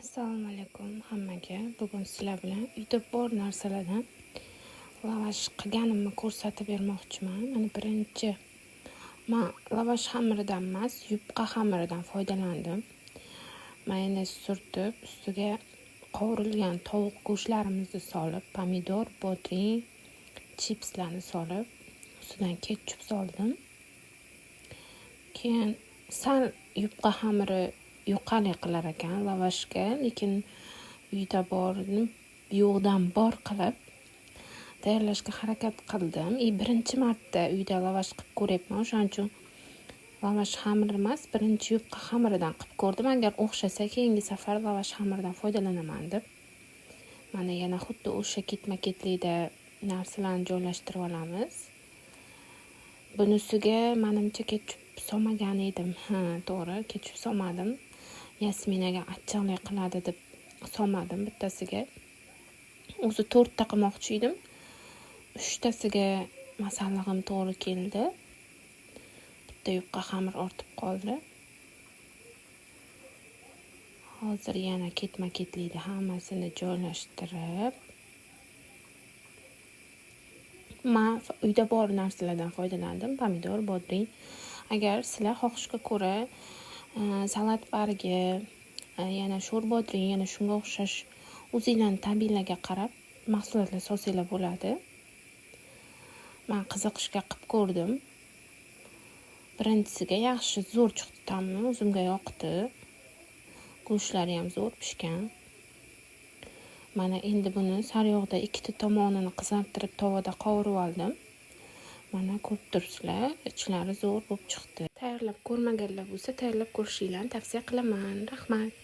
Assalomu alaykum hammaga. Bugun sizlar bilan uyda bor narsalardan lavash qilganimni ko'rsatib bermoqchiman. Mana birinchi men lavash xamiridan emas, yupqa xamiridan foydalandim. Mayonez surtib, ustiga qovurilgan tovuq go'shtlarimizni solib, pomidor, bodring, chipslarni solib, ustidan ketchup soldim. Keyin sal yupqa xamiri yuqali qilar ekan lavashga, lekin uyda borini yo'qdan bor qilib tayyorlashga harakat qildim. Birinchi marta uyda lavash qilib ko'ryapman, o'shaning uchun lavash xamiri emas, birinchi yupqa xamiridan qilib ko'rdim. Agar o'xshasa, keyingi safar lavash xamiridan foydalanaman deb. Mana yana xuddi o'sha ketma-ketlikda narsalarni joylashtirib olamiz. Bunisiga menimcha ketchup solmagan edim. To'g'ri, ketchup solmadim. Yasminaga achchiqlik qiladi deb solmadim bittasiga. O'zi 4 ta qilmoqchi edim. 3 tasiga masallig'im to'g'ri keldi. Bitta yupqa xamir ortib qoldi. Hozir yana ketma-ketlikda hammasini joylashtirib, men uyda bor narsalardan foydalandim. Pomidor, bodring. Agar sizlar xohishga ko'ra salat bargi, yana sho'r bodring, yana shunga o'xshash o'zingizlarning tabiiylarga qarab mahsulotlar solsanglar bo'ladi. Men qiziqishga qilib ko'rdim. Birinchisiga yaxshi zo'r chiqdi ta'mi, o'zimga yoqdi. Go'shtlari ham zo'r pishgan. Mana endi buni sariyog'da ikkita tomonini qizartirib tovada qovurib oldim. Mana ko'rib turibsizlar, ichlari zo'r bo'lib chiqdi. Tayyorlab ko'rmaganlar bo'lsa, tayyorlab ko'rishinglarni tavsiya qilaman. Rahmat.